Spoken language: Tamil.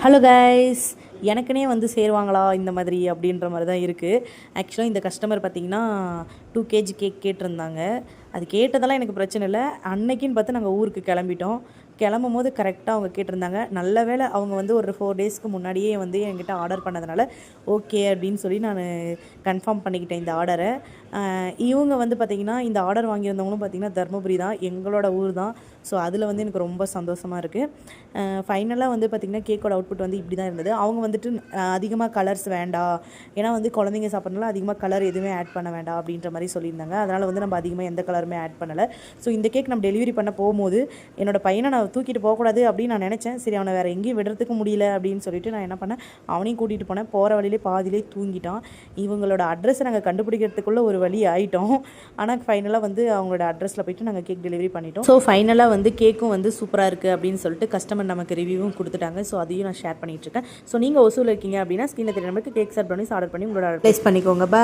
ஹலோ கைஸ், எனக்குனே வந்து சேருவாங்களா இந்த மாதிரி அப்படின்ற மாதிரி தான் இருக்குது. ஆக்சுவலாக இந்த கஸ்டமர் பார்த்திங்கன்னா 2 kg கேக் கேட்டிருந்தாங்க. அது கேட்டதெல்லாம் எனக்கு பிரச்சனை இல்லை. அன்னைக்குன்னு பார்த்து நாங்கள் ஊருக்கு கிளம்பிட்டோம். கிளம்பும் போது கரெக்டாக அவங்க கேட்டிருந்தாங்க. நல்ல வேளை அவங்க வந்து ஒரு 4 டேஸ்க்கு முன்னாடியே வந்து என்கிட்ட ஆர்டர் பண்ணதுனால ஓகே அப்படின்னு சொல்லி நான் கன்ஃபார்ம் பண்ணிக்கிட்டேன் இந்த ஆர்டரை. இவங்க வந்து பார்த்திங்கன்னா இந்த ஆர்டர் வாங்கியிருந்தவங்களும் பார்த்திங்கன்னா தர்மபுரி தான், எங்களோட ஊர் தான். ஸோ அதில் வந்து எனக்கு ரொம்ப சந்தோஷமாக இருக்குது. ஃபைனலாக வந்து பார்த்திங்கன்னா கேக்கோட அவுட்புட் வந்து இப்படி தான் இருந்தது. அவங்க வந்துட்டு அதிகமாக கலர்ஸ் வேண்டாம், ஏன்னா வந்து குழந்தைங்க சாப்பிட்றதுனால அதிகமாக கலர் எதுவுமே ஆட் பண்ண வேண்டாம் அப்படின்ற மாதிரி சொல்லியிருந்தாங்க. அதனால் வந்து நம்ம அதிகமாக எந்த கலருமே ஆட் பண்ணலை. ஸோ இந்த கேக் நம்ம டெலிவரி பண்ண போகும்போது என்னோடய பையனை நான் தூக்கிட்டு போகக்கூடாது அப்படின்னு நான் நினச்சேன். சரி, அவனை வேறு எங்கேயும் விடுறதுக்கு முடியல அப்படின்னு சொல்லிட்டு நான் என்ன பண்ணேன், அவனையும் கூட்டிகிட்டு போனேன். போகிற வழியிலே பாதியிலே தூங்கிட்டான். இவங்களோட அட்ரஸை நாங்கள் கண்டுபிடிக்கிறதுக்குள்ளே ஒரு வழி ஆகிட்டோம். ஆனால் ஃபைனலாக வந்து அவங்களோட அட்ரஸில் போய்ட்டு நாங்கள் கேக் டெலிவரி பண்ணிட்டோம். ஸோ ஃபைனலாக வந்து கேக்கும் வந்து சூப்பராக இருக்குது அப்படின்னு சொல்லிட்டு கஸ்டமர் நமக்கு ரிவ்யூவும் கொடுத்துட்டாங்க. ஸோ அதையும் நான் ஷேர் பண்ணிகிட்ருக்கேன். ஸோ நீங்கள் ஒசூல் இருக்கீங்க அப்படின்னா ஸ்க்ரீனில் தெரிய நம்பருக்கு கேக் சார் பண்ணி ஆர்டர் பண்ணி உங்களோட ப்ளேஸ் பண்ணிக்கோங்க. பாய்.